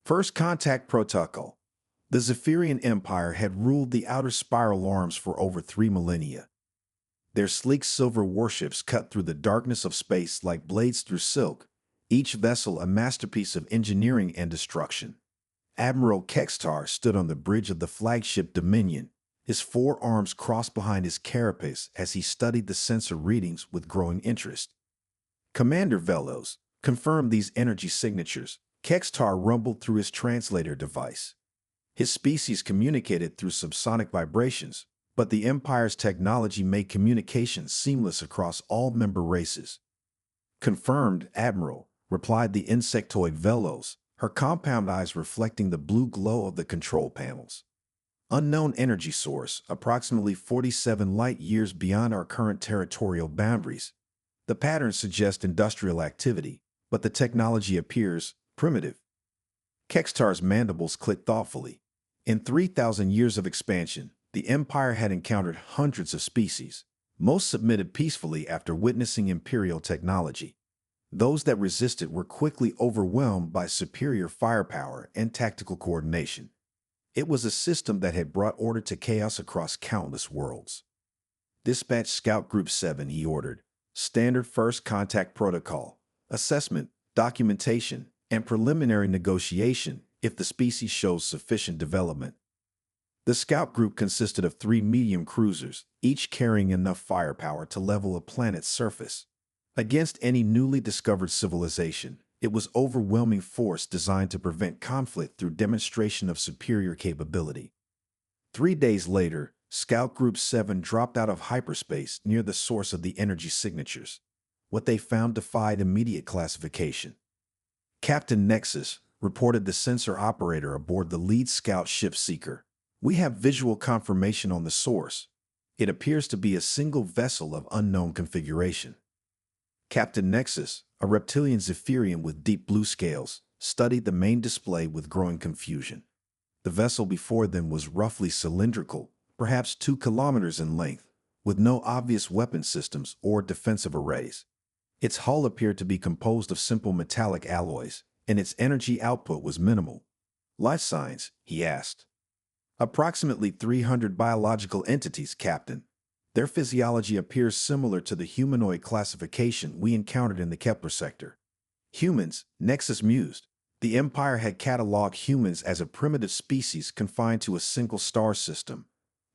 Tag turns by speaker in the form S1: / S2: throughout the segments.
S1: First Contact Protocol. The Zephyrian Empire had ruled the outer spiral arms for over 3 millennia. Their sleek silver warships cut through the darkness of space like blades through silk, each vessel a masterpiece of engineering and destruction. Admiral Kextar stood on the bridge of the flagship Dominion, his four arms crossed behind his carapace as he studied the sensor readings with growing interest. Commander Velos, confirm these energy signatures, Kextar rumbled through his translator device. His species communicated through subsonic vibrations, but the Empire's technology made communication seamless across all member races. Confirmed, Admiral, replied the insectoid Velos, her compound eyes reflecting the blue glow of the control panels. Unknown energy source, approximately 47 light-years beyond our current territorial boundaries. The patterns suggest industrial activity, but the technology appears primitive. Kextar's mandibles clicked thoughtfully. In 3,000 years of expansion, the Empire had encountered hundreds of species. Most submitted peacefully after witnessing Imperial technology. Those that resisted were quickly overwhelmed by superior firepower and tactical coordination. It was a system that had brought order to chaos across countless worlds. Dispatch Scout Group 7, he ordered. Standard First Contact Protocol. Assessment, documentation, and preliminary negotiation if the species shows sufficient development. The scout group consisted of 3 medium cruisers, each carrying enough firepower to level a planet's surface. Against any newly discovered civilization, it was overwhelming force designed to prevent conflict through demonstration of superior capability. 3 days later, Scout Group 7 dropped out of hyperspace near the source of the energy signatures. What they found defied immediate classification. Captain Nexus, reported the sensor operator aboard the lead scout ship Seeker. We have visual confirmation on the source. It appears to be a single vessel of unknown configuration. Captain Nexus, a reptilian Zephyrian with deep blue scales, studied the main display with growing confusion. The vessel before them was roughly cylindrical, perhaps 2 kilometers in length, with no obvious weapon systems or defensive arrays. Its hull appeared to be composed of simple metallic alloys, and its energy output was minimal. Life signs, he asked. Approximately 300 biological entities, Captain. Their physiology appears similar to the humanoid classification we encountered in the Kepler sector. Humans, Nexus mused. The Empire had cataloged humans as a primitive species confined to a single star system.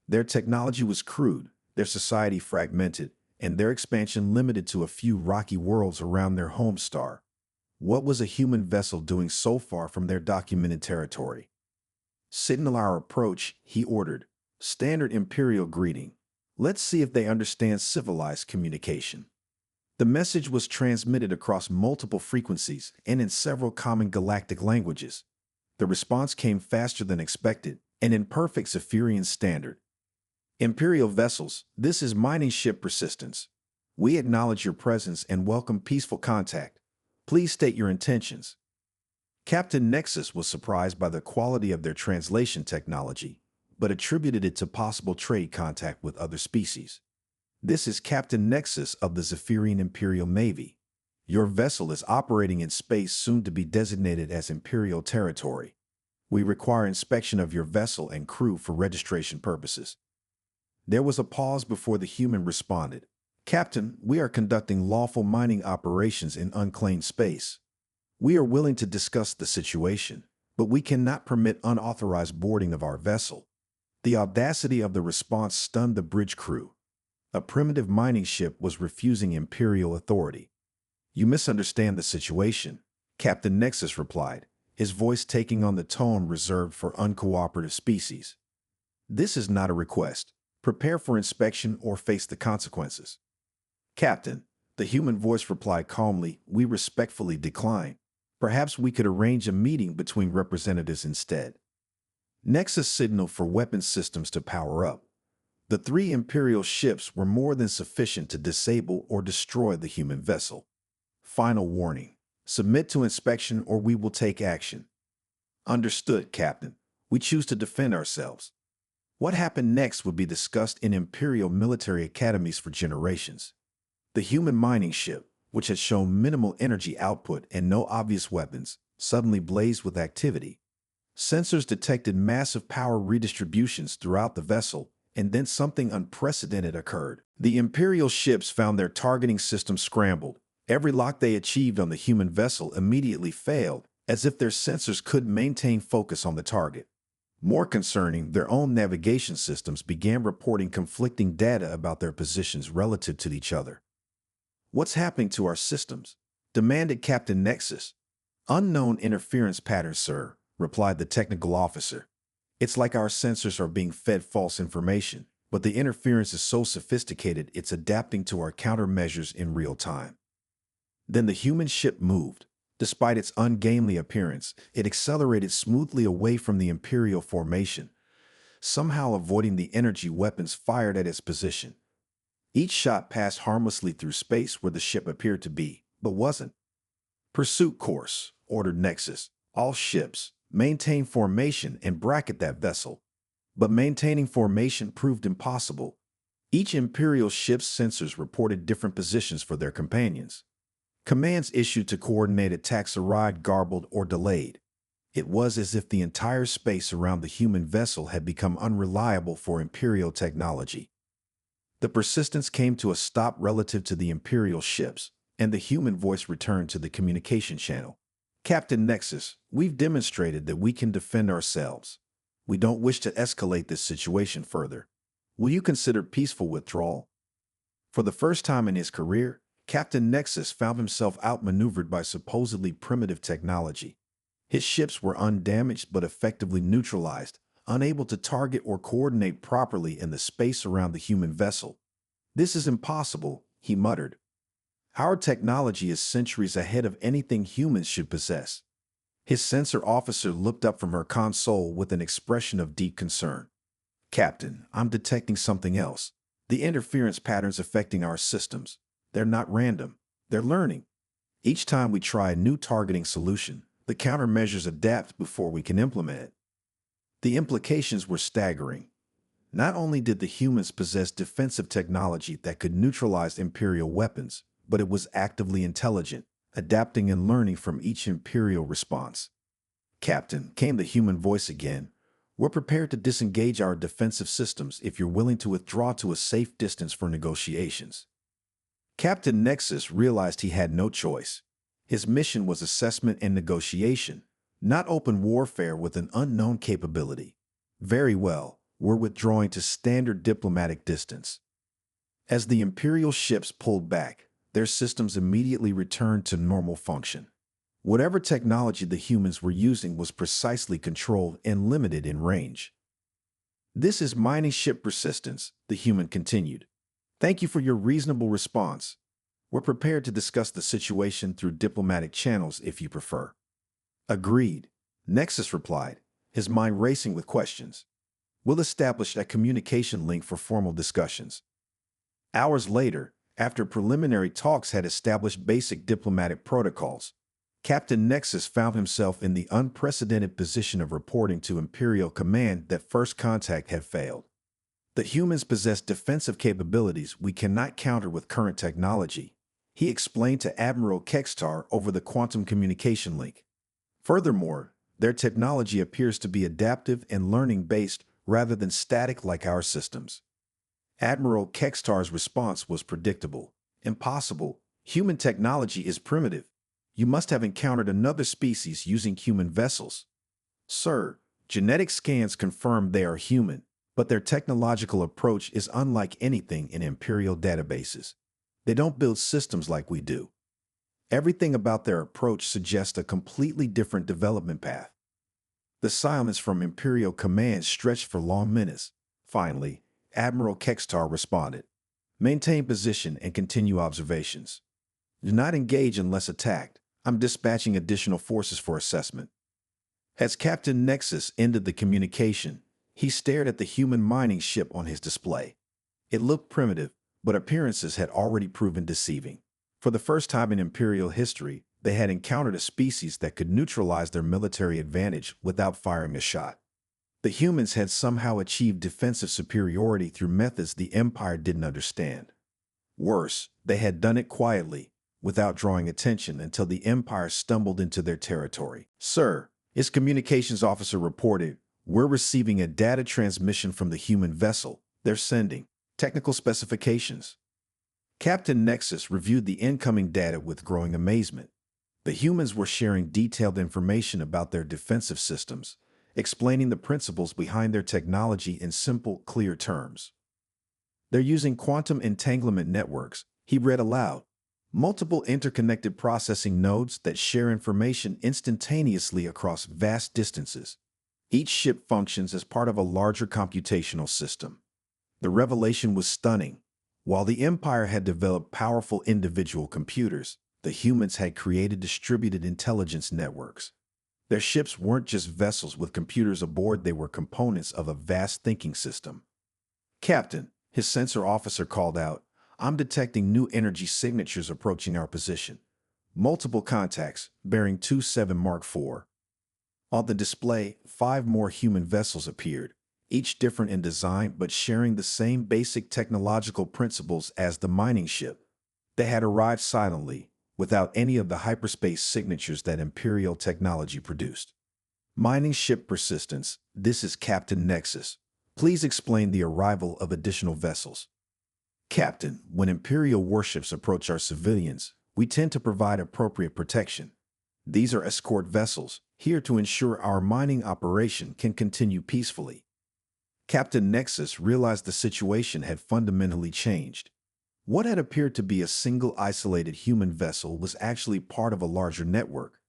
S1: Their technology was crude, their society fragmented, and their expansion limited to a few rocky worlds around their home star. What was a human vessel doing so far from their documented territory? Signal our approach, he ordered. Standard Imperial greeting. Let's see if they understand civilized communication. The message was transmitted across multiple frequencies and in several common galactic languages. The response came faster than expected and in perfect Zephyrian standard. Imperial vessels, this is mining ship Persistence. We acknowledge your presence and welcome peaceful contact. Please state your intentions. Captain Nexus was surprised by the quality of their translation technology, but attributed it to possible trade contact with other species. This is Captain Nexus of the Zephyrian Imperial Navy. Your vessel is operating in space soon to be designated as Imperial territory. We require inspection of your vessel and crew for registration purposes. There was a pause before the human responded. Captain, we are conducting lawful mining operations in unclaimed space. We are willing to discuss the situation, but we cannot permit unauthorized boarding of our vessel. The audacity of the response stunned the bridge crew. A primitive mining ship was refusing Imperial authority. You misunderstand the situation, Captain Nexus replied, his voice taking on the tone reserved for uncooperative species. This is not a request. Prepare for inspection or face the consequences. Captain, the human voice replied calmly, we respectfully decline. Perhaps we could arrange a meeting between representatives instead. Nexus signaled for weapons systems to power up. The 3 Imperial ships were more than sufficient to disable or destroy the human vessel. Final warning. Submit to inspection or we will take action. Understood, Captain. We choose to defend ourselves. What happened next would be discussed in Imperial military academies for generations. The human mining ship, which had shown minimal energy output and no obvious weapons, suddenly blazed with activity. Sensors detected massive power redistributions throughout the vessel, and then something unprecedented occurred. The Imperial ships found their targeting system scrambled. Every lock they achieved on the human vessel immediately failed, as if their sensors couldn't maintain focus on the target. More concerning, their own navigation systems began reporting conflicting data about their positions relative to each other. "What's happening to our systems?" demanded Captain Nexus. "Unknown interference patterns, sir," replied the technical officer. "It's like our sensors are being fed false information, but the interference is so sophisticated it's adapting to our countermeasures in real time." Then the human ship moved. Despite its ungainly appearance, it accelerated smoothly away from the Imperial formation, somehow avoiding the energy weapons fired at its position. Each shot passed harmlessly through space where the ship appeared to be, but wasn't. "Pursuit course," ordered Nexus. "All ships, maintain formation and bracket that vessel." But maintaining formation proved impossible. Each Imperial ship's sensors reported different positions for their companions. Commands issued to coordinate attacks arrived garbled or delayed. It was as if the entire space around the human vessel had become unreliable for Imperial technology. The persistence came to a stop relative to the Imperial ships, and the human voice returned to the communication channel. "Captain Nexus, we've demonstrated that we can defend ourselves. We don't wish to escalate this situation further. Will you consider peaceful withdrawal?" For the first time in his career, Captain Nexus found himself outmaneuvered by supposedly primitive technology. His ships were undamaged but effectively neutralized, unable to target or coordinate properly in the space around the human vessel. "This is impossible," he muttered. "Our technology is centuries ahead of anything humans should possess." His sensor officer looked up from her console with an expression of deep concern. "Captain, I'm detecting something else. The interference patterns affecting our systems. They're not random. They're learning. Each time we try a new targeting solution, the countermeasures adapt before we can implement it." The implications were staggering. Not only did the humans possess defensive technology that could neutralize Imperial weapons, but it was actively intelligent, adapting and learning from each Imperial response. "Captain," came the human voice again, "we're prepared to disengage our defensive systems if you're willing to withdraw to a safe distance for negotiations." Captain Nexus realized he had no choice. His mission was assessment and negotiation, not open warfare with an unknown capability. "Very well, we're withdrawing to standard diplomatic distance." As the Imperial ships pulled back, their systems immediately returned to normal function. Whatever technology the humans were using was precisely controlled and limited in range. "This is mining ship persistence," the human continued. "Thank you for your reasonable response. We're prepared to discuss the situation through diplomatic channels if you prefer." "Agreed," Nexus replied, his mind racing with questions. "We'll establish a communication link for formal discussions." Hours later, after preliminary talks had established basic diplomatic protocols, Captain Nexus found himself in the unprecedented position of reporting to Imperial Command that first contact had failed. "The humans possess defensive capabilities we cannot counter with current technology," he explained to Admiral Kextar over the quantum communication link. "Furthermore, their technology appears to be adaptive and learning-based rather than static like our systems." Admiral Kextar's response was predictable. "Impossible. Human technology is primitive. You must have encountered another species using human vessels." "Sir, genetic scans confirm they are human, but their technological approach is unlike anything in Imperial databases. They don't build systems like we do. Everything about their approach suggests a completely different development path." The silence from Imperial Command stretched for long minutes. Finally, Admiral Kextar responded. "Maintain position and continue observations. Do not engage unless attacked. I'm dispatching additional forces for assessment." As Captain Nexus ended the communication, he stared at the human mining ship on his display. It looked primitive, but appearances had already proven deceiving. For the first time in Imperial history, they had encountered a species that could neutralize their military advantage without firing a shot. The humans had somehow achieved defensive superiority through methods the Empire didn't understand. Worse, they had done it quietly, without drawing attention until the Empire stumbled into their territory. "Sir," his communications officer reported, "we're receiving a data transmission from the human vessel. They're sending technical specifications." Captain Nexus reviewed the incoming data with growing amazement. The humans were sharing detailed information about their defensive systems, explaining the principles behind their technology in simple, clear terms. "They're using quantum entanglement networks," he read aloud. "Multiple interconnected processing nodes that share information instantaneously across vast distances. Each ship functions as part of a larger computational system." The revelation was stunning. While the Empire had developed powerful individual computers, the humans had created distributed intelligence networks. Their ships weren't just vessels with computers aboard, they were components of a vast thinking system. "Captain," his sensor officer called out, "I'm detecting new energy signatures approaching our position. Multiple contacts, bearing 27 Mark IV. On the display, 5 more human vessels appeared, each different in design but sharing the same basic technological principles as the mining ship. They had arrived silently, without any of the hyperspace signatures that Imperial technology produced. "Mining ship persistence, this is Captain Nexus. Please explain the arrival of additional vessels." "Captain, when Imperial warships approach our civilians, we tend to provide appropriate protection. These are escort vessels, here to ensure our mining operation can continue peacefully." Captain Nexus realized the situation had fundamentally changed. What had appeared to be a single isolated human vessel was actually part of a larger network.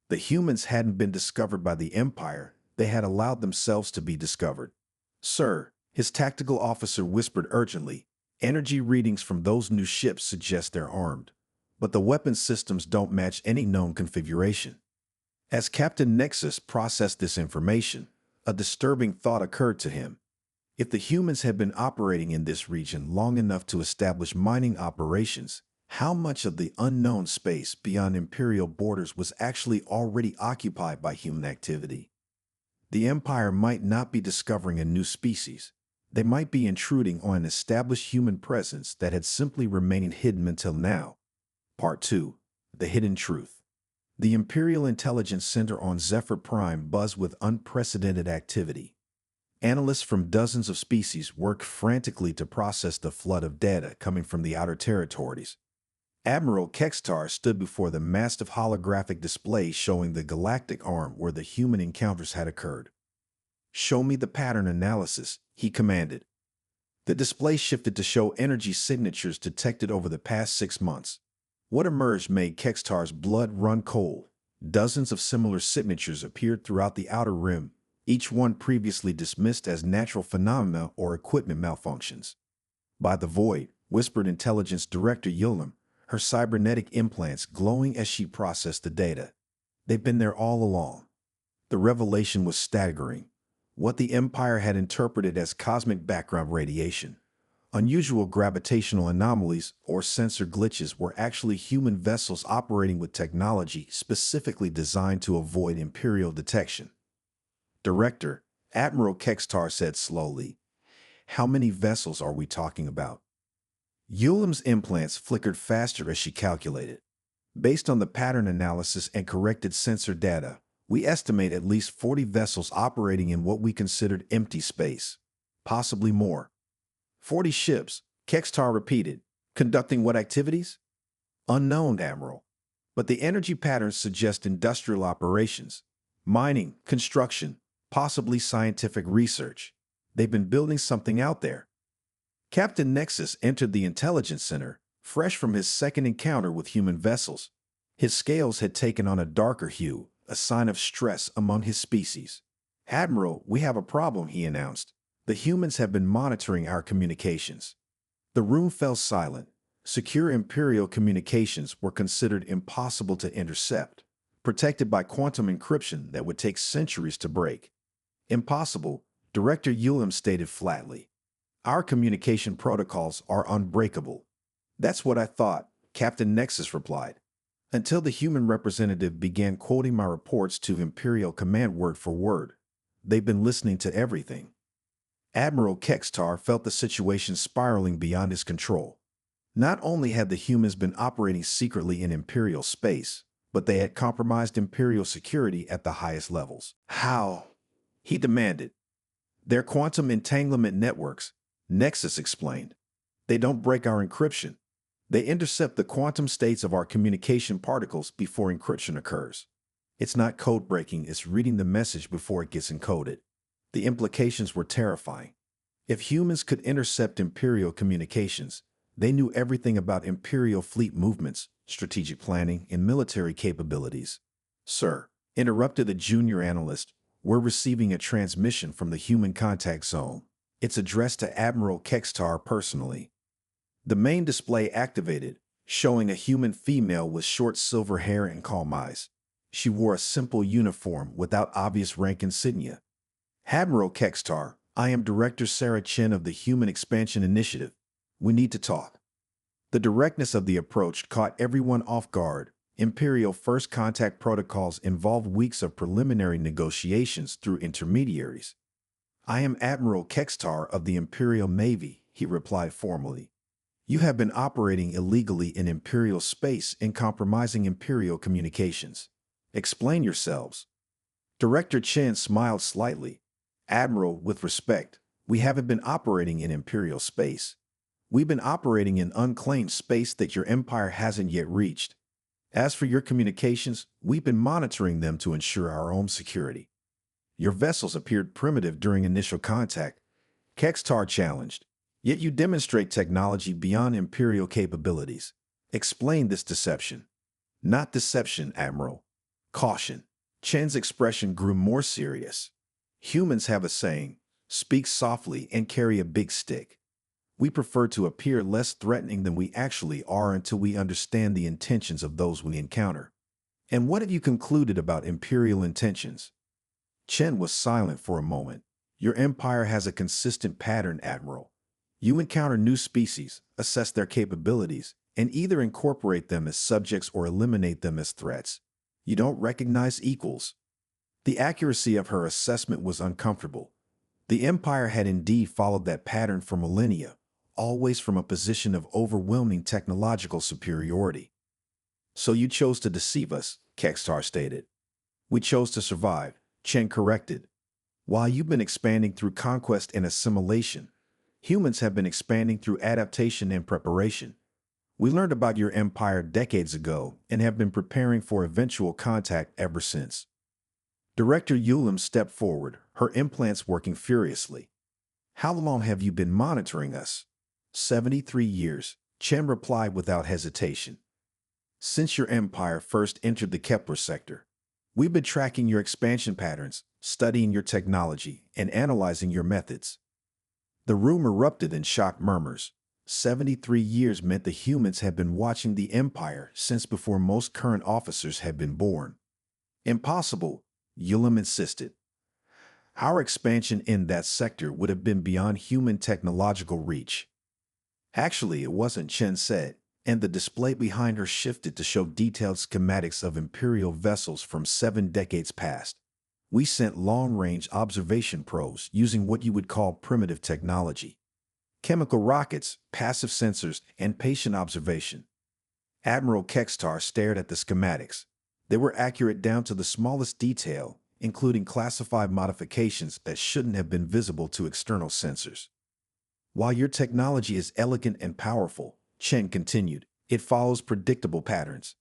S1: The humans hadn't been discovered by the Empire, they had allowed themselves to be discovered. "Sir," his tactical officer whispered urgently, "energy readings from those new ships suggest they're armed, but the weapon systems don't match any known configuration." As Captain Nexus processed this information, a disturbing thought occurred to him. If the humans had been operating in this region long enough to establish mining operations, how much of the unknown space beyond Imperial borders was actually already occupied by human activity? The Empire might not be discovering a new species. They might be intruding on an established human presence that had simply remained hidden until now. Part 2. The Hidden Truth. The Imperial Intelligence Center on Zephyr Prime buzzed with unprecedented activity. Analysts from dozens of species worked frantically to process the flood of data coming from the outer territories. Admiral Kextar stood before the massive holographic display showing the galactic arm where the human encounters had occurred. "Show me the pattern analysis," he commanded. The display shifted to show energy signatures detected over the past 6 months. What emerged made Kextar's blood run cold. Dozens of similar signatures appeared throughout the outer rim, each one previously dismissed as natural phenomena or equipment malfunctions. "By the void," whispered Intelligence Director Yulem, her cybernetic implants glowing as she processed the data. "They've been there all along." The revelation was staggering. What the Empire had interpreted as cosmic background radiation, unusual gravitational anomalies, or sensor glitches were actually human vessels operating with technology specifically designed to avoid Imperial detection. "Director," Admiral Kextar said slowly, "how many vessels are we talking about?" Yulem's implants flickered faster as she calculated. "Based on the pattern analysis and corrected sensor data, we estimate at least 40 vessels operating in what we considered empty space. Possibly more." 40 ships, Kextar repeated. "Conducting what activities?" "Unknown, Admiral. But the energy patterns suggest industrial operations. Mining, construction, possibly scientific research. They've been building something out there." Captain Nexus entered the intelligence center, fresh from his second encounter with human vessels. His scales had taken on a darker hue, a sign of stress among his species. "Admiral, we have a problem," he announced. "The humans have been monitoring our communications." The room fell silent. Secure Imperial communications were considered impossible to intercept, protected by quantum encryption that would take centuries to break. "Impossible," Director Yulem stated flatly. "Our communication protocols are unbreakable." "That's what I thought," Captain Nexus replied. "Until the human representative began quoting my reports to Imperial Command word for word. They've been listening to everything." Admiral Kextar felt the situation spiraling beyond his control. Not only had the humans been operating secretly in Imperial space, but they had compromised Imperial security at the highest levels. How? He demanded. Their quantum entanglement networks, Nexus explained. They don't break our encryption. They intercept the quantum states of our communication particles before encryption occurs. It's not code breaking, it's reading the message before it gets encoded. The implications were terrifying. If humans could intercept Imperial communications, they knew everything about Imperial fleet movements, strategic planning, and military capabilities. Sir, interrupted the junior analyst, we're receiving a transmission from the human contact zone. It's addressed to Admiral Kextar personally. The main display activated, showing a human female with short silver hair and calm eyes. She wore a simple uniform without obvious rank insignia. Admiral Kextar, I am Director Sarah Chen of the Human Expansion Initiative. We need to talk. The directness of the approach caught everyone off guard. Imperial First Contact protocols involve weeks of preliminary negotiations through intermediaries. I am Admiral Kextar of the Imperial Navy, he replied formally. You have been operating illegally in Imperial space and compromising Imperial communications. Explain yourselves. Director Chen smiled slightly. Admiral, with respect, we haven't been operating in Imperial space. We've been operating in unclaimed space that your empire hasn't yet reached. As for your communications, we've been monitoring them to ensure our own security. Your vessels appeared primitive during initial contact, Kextar challenged. Yet you demonstrate technology beyond Imperial capabilities. Explain this deception. Not deception, Admiral. Caution. Chen's expression grew more serious. Humans have a saying, speak softly and carry a big stick. We prefer to appear less threatening than we actually are until we understand the intentions of those we encounter. And what have you concluded about Imperial intentions? Chen was silent for a moment. Your empire has a consistent pattern, Admiral. You encounter new species, assess their capabilities, and either incorporate them as subjects or eliminate them as threats. You don't recognize equals. The accuracy of her assessment was uncomfortable. The Empire had indeed followed that pattern for millennia, always from a position of overwhelming technological superiority. So you chose to deceive us, Kextar stated. We chose to survive, Chen corrected. While you've been expanding through conquest and assimilation, humans have been expanding through adaptation and preparation. We learned about your empire decades ago and have been preparing for eventual contact ever since. Director Ulam stepped forward, her implants working furiously. How long have you been monitoring us? 73 years, Chen replied without hesitation. Since your empire first entered the Kepler sector, we've been tracking your expansion patterns, studying your technology, and analyzing your methods. The room erupted in shocked murmurs. 73 years meant the humans had been watching the Empire since before most current officers had been born. Impossible, Ulam insisted. Our expansion in that sector would have been beyond human technological reach. Actually, it wasn't, Chen said, and the display behind her shifted to show detailed schematics of Imperial vessels from 7 decades past. We sent long-range observation probes using what you would call primitive technology. Chemical rockets, passive sensors, and patient observation. Admiral Kextar stared at the schematics. They were accurate down to the smallest detail, including classified modifications that shouldn't have been visible to external sensors. While your technology is elegant and powerful, Chen continued, it follows predictable patterns.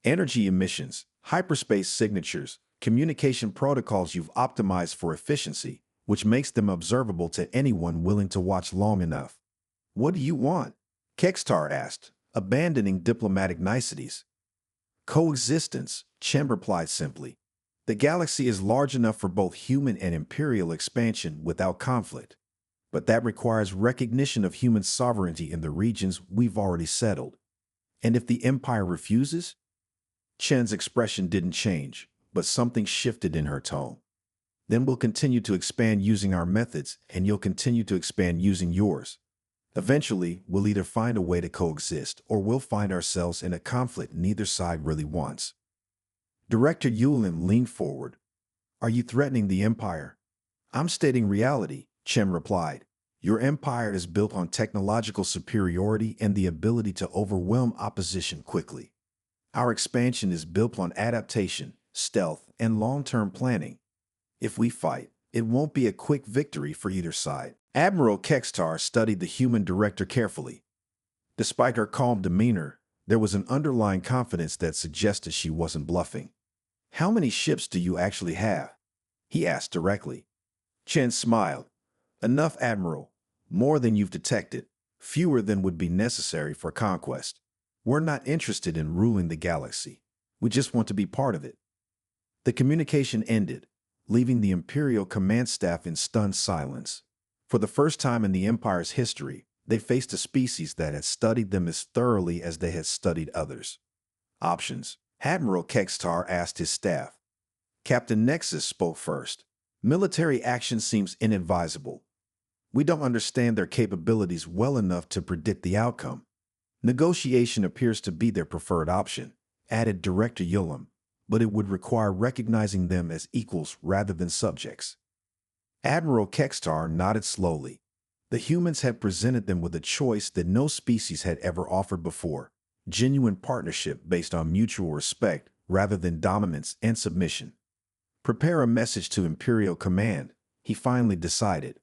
S1: Energy emissions, hyperspace signatures, communication protocols you've optimized for efficiency, which makes them observable to anyone willing to watch long enough. What do you want? Kextar asked, abandoning diplomatic niceties. Coexistence, Chen replied simply. The galaxy is large enough for both human and imperial expansion without conflict. But that requires recognition of human sovereignty in the regions we've already settled. And if the Empire refuses? Chen's expression didn't change, but something shifted in her tone. Then we'll continue to expand using our methods, and you'll continue to expand using yours. Eventually, we'll either find a way to coexist, or we'll find ourselves in a conflict neither side really wants. Director Yulin leaned forward. Are you threatening the Empire? I'm stating reality, Chen replied. Your empire is built on technological superiority and the ability to overwhelm opposition quickly. Our expansion is built on adaptation, stealth, and long-term planning. If we fight, it won't be a quick victory for either side. Admiral Kextar studied the human director carefully. Despite her calm demeanor, there was an underlying confidence that suggested she wasn't bluffing. "How many ships do you actually have?" he asked directly. Chen smiled. "Enough, Admiral. More than you've detected. Fewer than would be necessary for conquest. We're not interested in ruling the galaxy. We just want to be part of it." The communication ended, leaving the Imperial command staff in stunned silence. For the first time in the Empire's history, they faced a species that had studied them as thoroughly as they had studied others. Options. Admiral Kextar asked his staff. Captain Nexus spoke first. "Military action seems inadvisable. We don't understand their capabilities well enough to predict the outcome. Negotiation appears to be their preferred option," added Director Yulum, "but it would require recognizing them as equals rather than subjects." Admiral Kextar nodded slowly. The humans had presented them with a choice that no species had ever offered before: genuine partnership based on mutual respect rather than dominance and submission. "Prepare a message to Imperial Command," he finally decided.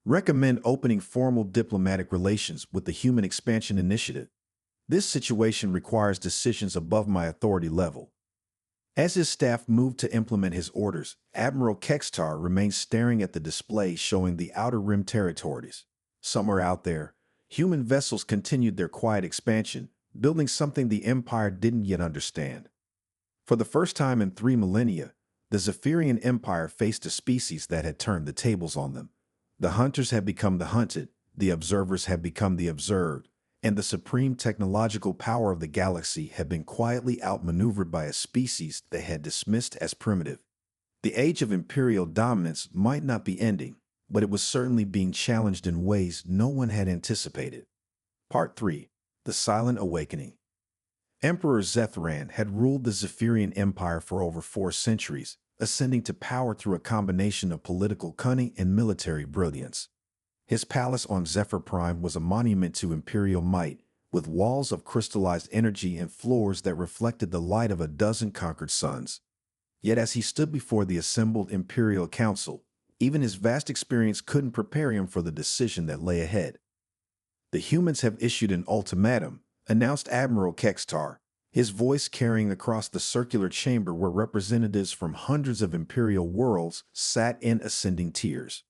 S1: "Recommend opening formal diplomatic relations with the Human Expansion Initiative. This situation requires decisions above my authority level." As his staff moved to implement his orders, Admiral Kextar remained staring at the display showing the Outer Rim territories. Somewhere out there, human vessels continued their quiet expansion, building something the Empire didn't yet understand. For the first time in 3 millennia, the Zephyrian Empire faced a species that had turned the tables on them. The hunters had become the hunted, the observers had become the observed, and the supreme technological power of the galaxy had been quietly outmaneuvered by a species they had dismissed as primitive. The age of imperial dominance might not be ending, but it was certainly being challenged in ways no one had anticipated. Part 3. The Silent Awakening. Emperor Zethran had ruled the Zephyrian Empire for over 4 centuries, ascending to power through a combination of political cunning and military brilliance. His palace on Zephyr Prime was a monument to imperial might, with walls of crystallized energy and floors that reflected the light of a dozen conquered suns. Yet as he stood before the assembled Imperial Council, even his vast experience couldn't prepare him for the decision that lay ahead. "The humans have issued an ultimatum," announced Admiral Kextar, his voice carrying across the circular chamber where representatives from hundreds of imperial worlds sat in ascending tiers.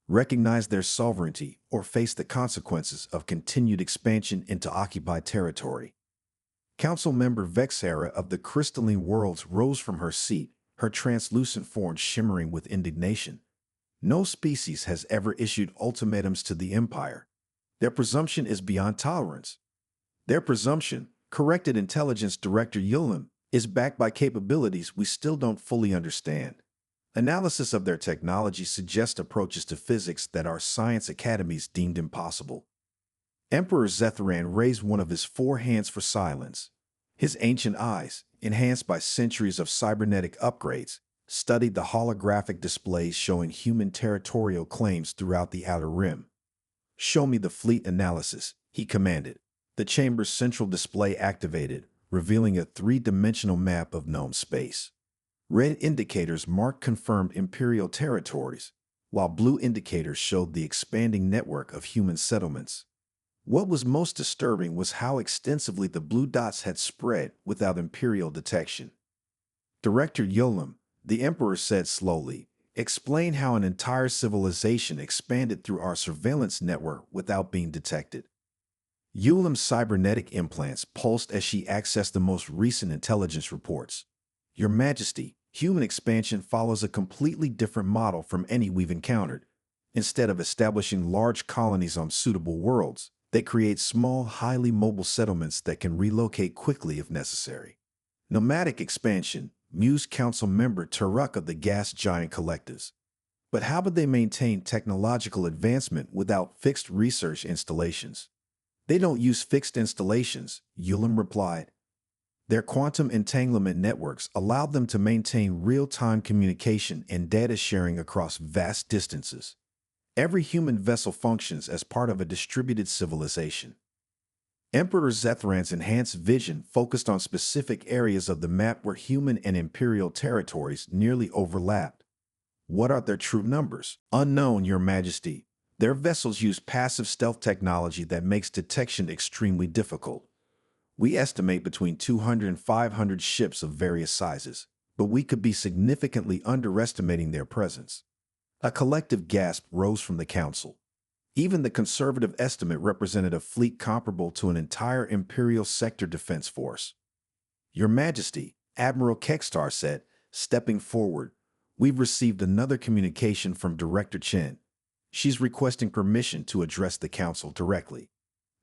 S1: "Recognize their sovereignty or face the consequences of continued expansion into occupied territory." Council member Vexera of the Crystalline Worlds rose from her seat, her translucent form shimmering with indignation. "No species has ever issued ultimatums to the Empire. Their presumption is beyond tolerance." "Their presumption," corrected Intelligence Director Yulum, "is backed by capabilities we still don't fully understand. Analysis of their technology suggests approaches to physics that our science academies deemed impossible." Emperor Zethran raised one of his 4 hands for silence. His ancient eyes, enhanced by centuries of cybernetic upgrades, studied the holographic displays showing human territorial claims throughout the Outer Rim. "Show me the fleet analysis," he commanded. The chamber's central display activated, revealing a 3-dimensional map of known space. Red indicators marked confirmed Imperial territories, while blue indicators showed the expanding network of human settlements. What was most disturbing was how extensively the blue dots had spread without Imperial detection. "Director Yulum," the Emperor said slowly, "explain how an entire civilization expanded through our surveillance network without being detected." Yulum's cybernetic implants pulsed as she accessed the most recent intelligence reports. "Your Majesty, human expansion follows a completely different model from any we've encountered. Instead of establishing large colonies on suitable worlds, they create small, highly mobile settlements that can relocate quickly if necessary." "Nomadic expansion," mused Council member Turuk of the Gas Giant Collectives. "But how would they maintain technological advancement without fixed research installations?" "They don't use fixed installations," Yulum replied. "Their quantum entanglement networks allowed them to maintain real-time communication and data sharing across vast distances. Every human vessel functions as part of a distributed civilization. Emperor Zethran's enhanced vision focused on specific areas of the map where human and imperial territories nearly overlapped. What are their true numbers? Unknown, Your Majesty. Their vessels use passive stealth technology that makes detection extremely difficult. We estimate between 200 and 500 ships of various sizes, but we could be significantly underestimating their presence. A collective gasp rose from the council. Even the conservative estimate represented a fleet comparable to an entire Imperial sector defense force. Your Majesty, Admiral Kekstar said, stepping forward, we've received another communication from Director Chen. She's requesting permission to address the council directly.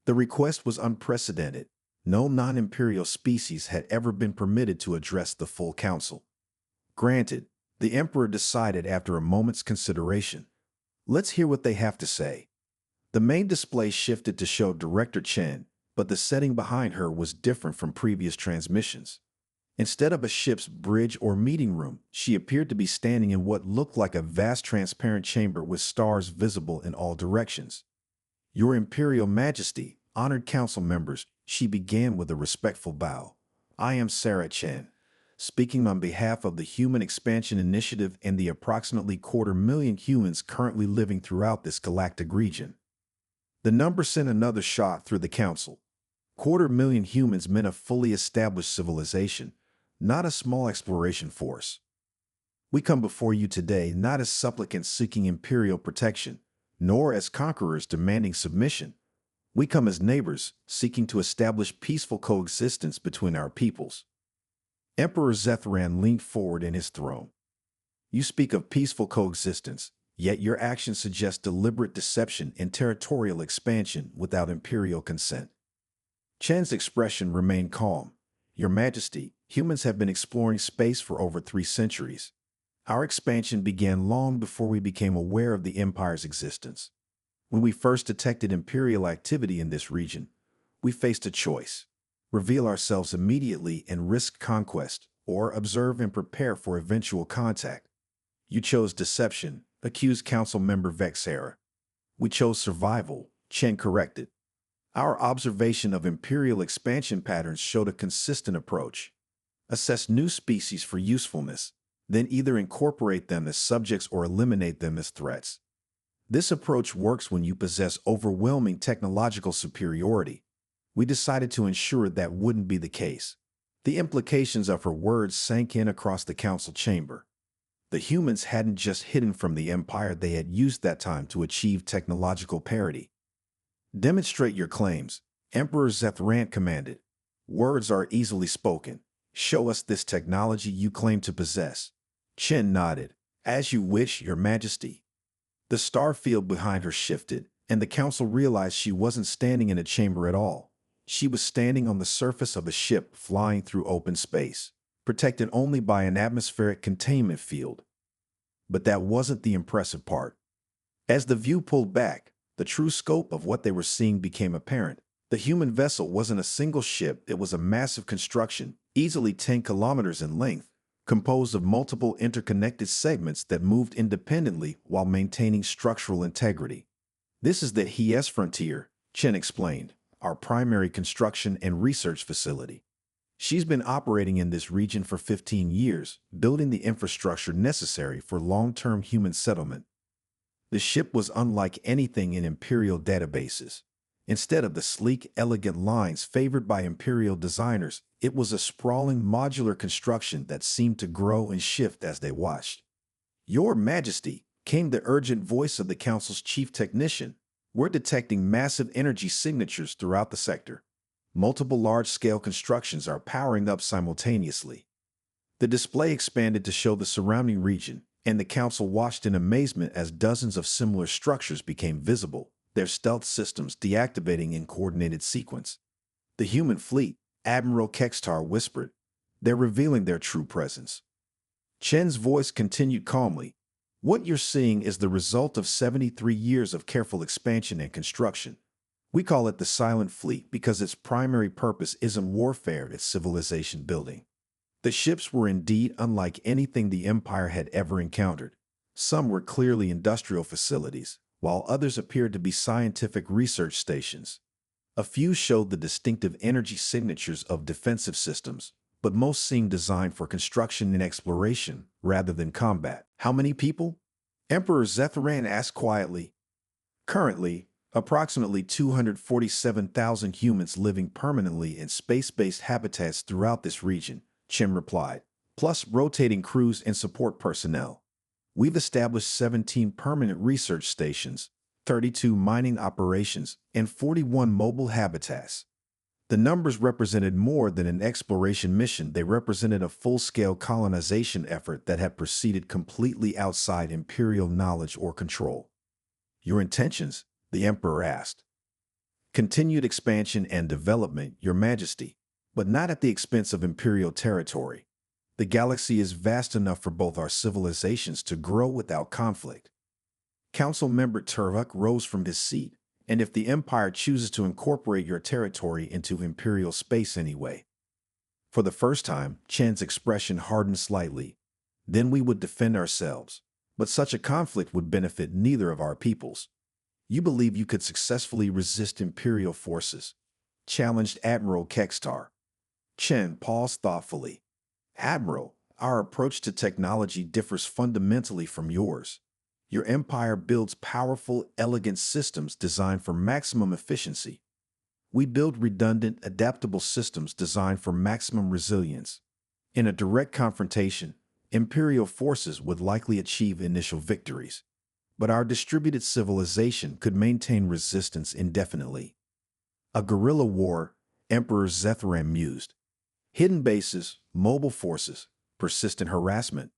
S1: The request was unprecedented. No non-imperial species had ever been permitted to address the full council. Granted, the Emperor decided after a moment's consideration. Let's hear what they have to say. The main display shifted to show Director Chen, but the setting behind her was different from previous transmissions. Instead of a ship's bridge or meeting room, she appeared to be standing in what looked like a vast transparent chamber with stars visible in all directions. Your Imperial Majesty, honored council members, she began with a respectful bow. I am Sarah Chen, speaking on behalf of the Human Expansion Initiative and the approximately 250,000 humans currently living throughout this galactic region. The number sent another shot through the council. 250,000 humans meant a fully established civilization, not a small exploration force. We come before you today not as supplicants seeking imperial protection, nor as conquerors demanding submission. We come as neighbors seeking to establish peaceful coexistence between our peoples. Emperor Zethran leaned forward in his throne. You speak of peaceful coexistence, yet your actions suggest deliberate deception and territorial expansion without imperial consent. Chen's expression remained calm. Your Majesty, humans have been exploring space for over 3 centuries. Our expansion began long before we became aware of the Empire's existence. When we first detected imperial activity in this region, we faced a choice: reveal ourselves immediately and risk conquest, or observe and prepare for eventual contact. You chose deception, accused Council Member Vexera. We chose survival, Chen corrected. Our observation of imperial expansion patterns showed a consistent approach. Assess new species for usefulness, then either incorporate them as subjects or eliminate them as threats. This approach works when you possess overwhelming technological superiority. We decided to ensure that wouldn't be the case. The implications of her words sank in across the council chamber. The humans hadn't just hidden from the Empire, they had used that time to achieve technological parity. Demonstrate your claims, Emperor Zethran commanded. Words are easily spoken. Show us this technology you claim to possess. Chen nodded. As you wish, Your Majesty. The star field behind her shifted, and the council realized she wasn't standing in a chamber at all. She was standing on the surface of a ship flying through open space, protected only by an atmospheric containment field. But that wasn't the impressive part. As the view pulled back, the true scope of what they were seeing became apparent. The human vessel wasn't a single ship, it was a massive construction, easily 10 kilometers in length, composed of multiple interconnected segments that moved independently while maintaining structural integrity. This is the HFY Frontier, Chen explained, our primary construction and research facility. She's been operating in this region for 15 years, building the infrastructure necessary for long-term human settlement. The ship was unlike anything in Imperial databases. Instead of the sleek, elegant lines favored by Imperial designers, it was a sprawling, modular construction that seemed to grow and shift as they watched. Your Majesty, came the urgent voice of the Council's chief technician. We're detecting massive energy signatures throughout the sector. Multiple large-scale constructions are powering up simultaneously. The display expanded to show the surrounding region, and the Council watched in amazement as dozens of similar structures became visible, their stealth systems deactivating in coordinated sequence. The human fleet, Admiral Kekstar whispered. They're revealing their true presence. Chen's voice continued calmly. What you're seeing is the result of 73 years of careful expansion and construction. We call it the Silent Fleet because its primary purpose isn't warfare, it's civilization building. The ships were indeed unlike anything the Empire had ever encountered. Some were clearly industrial facilities, while others appeared to be scientific research stations. A few showed the distinctive energy signatures of defensive systems, but most seemed designed for construction and exploration rather than combat. How many people? Emperor Zetharan asked quietly. Currently, approximately 247,000 humans living permanently in space-based habitats throughout this region, Chen replied, plus rotating crews and support personnel. We've established 17 permanent research stations, 32 mining operations, and 41 mobile habitats. The numbers represented more than an exploration mission. They represented a full-scale colonization effort that had proceeded completely outside Imperial knowledge or control. Your intentions? The Emperor asked. Continued expansion and development, Your Majesty, but not at the expense of Imperial territory. The galaxy is vast enough for both our civilizations to grow without conflict. Council member Turvuk rose from his seat. And if the Empire chooses to incorporate your territory into Imperial space anyway. For the first time, Chen's expression hardened slightly. Then we would defend ourselves. But such a conflict would benefit neither of our peoples. You believe you could successfully resist Imperial forces? Challenged Admiral Kekstar. Chen paused thoughtfully. Admiral, our approach to technology differs fundamentally from yours. Your empire builds powerful, elegant systems designed for maximum efficiency. We build redundant, adaptable systems designed for maximum resilience. In a direct confrontation, Imperial forces would likely achieve initial victories. But our distributed civilization could maintain resistance indefinitely. A guerrilla war, Emperor Zetharan mused. Hidden bases, mobile forces, persistent harassment.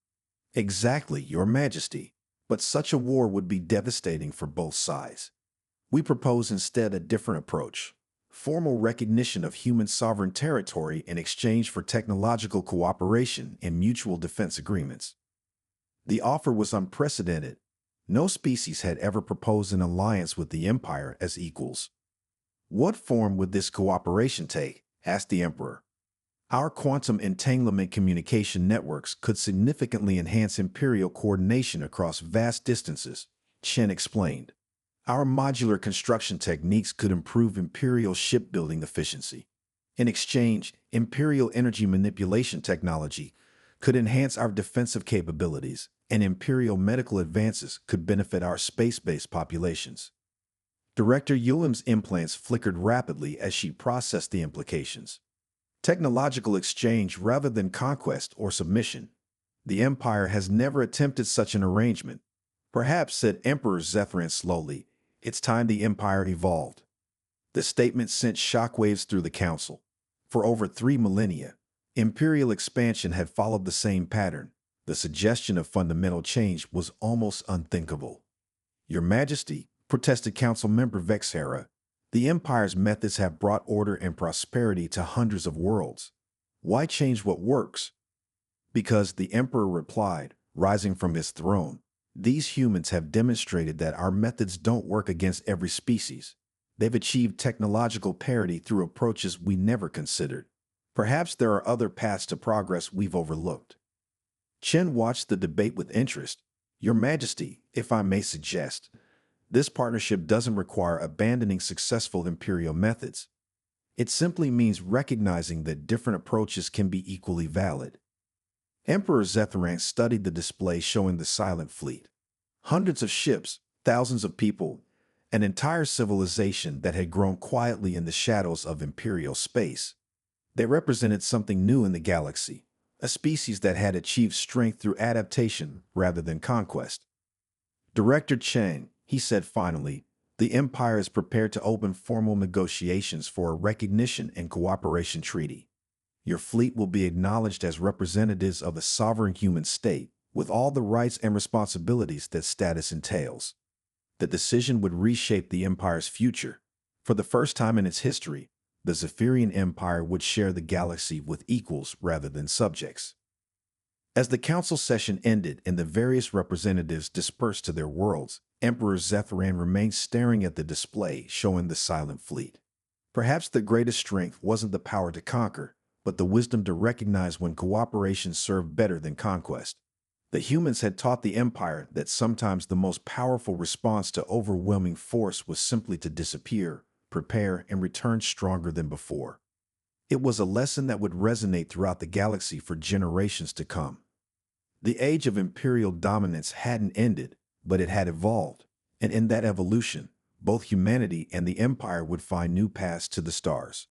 S1: Exactly, Your Majesty. But such a war would be devastating for both sides. We propose instead a different approach, formal recognition of human sovereign territory in exchange for technological cooperation and mutual defense agreements. The offer was unprecedented. No species had ever proposed an alliance with the Empire as equals. What form would this cooperation take? Asked the Emperor. Our quantum entanglement communication networks could significantly enhance Imperial coordination across vast distances, Chen explained. Our modular construction techniques could improve Imperial shipbuilding efficiency. In exchange, Imperial energy manipulation technology could enhance our defensive capabilities, and Imperial medical advances could benefit our space-based populations. Director Yulim's implants flickered rapidly as she processed the implications. Technological exchange rather than conquest or submission. The Empire has never attempted such an arrangement. Perhaps, said Emperor Zetharan slowly, it's time the Empire evolved. The statement sent shockwaves through the Council. For over 3 millennia, Imperial expansion had followed the same pattern. The suggestion of fundamental change was almost unthinkable. Your Majesty, protested Council member Vexhera, the Empire's methods have brought order and prosperity to hundreds of worlds. Why change what works? Because, the Emperor replied, rising from his throne, these humans have demonstrated that our methods don't work against every species. They've achieved technological parity through approaches we never considered. Perhaps there are other paths to progress we've overlooked. Chen watched the debate with interest. Your Majesty, if I may suggest, this partnership doesn't require abandoning successful Imperial methods. It simply means recognizing that different approaches can be equally valid. Emperor Zetharan studied the display showing the Silent Fleet. Hundreds of ships, thousands of people, an entire civilization that had grown quietly in the shadows of Imperial space. They represented something new in the galaxy, a species that had achieved strength through adaptation rather than conquest. Director Chang, he said finally, the Empire is prepared to open formal negotiations for a recognition and cooperation treaty. Your fleet will be acknowledged as representatives of a sovereign human state, with all the rights and responsibilities that status entails. The decision would reshape the Empire's future. For the first time in its history, the Zephyrian Empire would share the galaxy with equals rather than subjects. As the council session ended and the various representatives dispersed to their worlds, Emperor Zetharan remained staring at the display showing the Silent Fleet. Perhaps the greatest strength wasn't the power to conquer, but the wisdom to recognize when cooperation served better than conquest. The humans had taught the Empire that sometimes the most powerful response to overwhelming force was simply to disappear, prepare, and return stronger than before. It was a lesson that would resonate throughout the galaxy for generations to come. The age of imperial dominance hadn't ended, but it had evolved, and in that evolution, both humanity and the Empire would find new paths to the stars.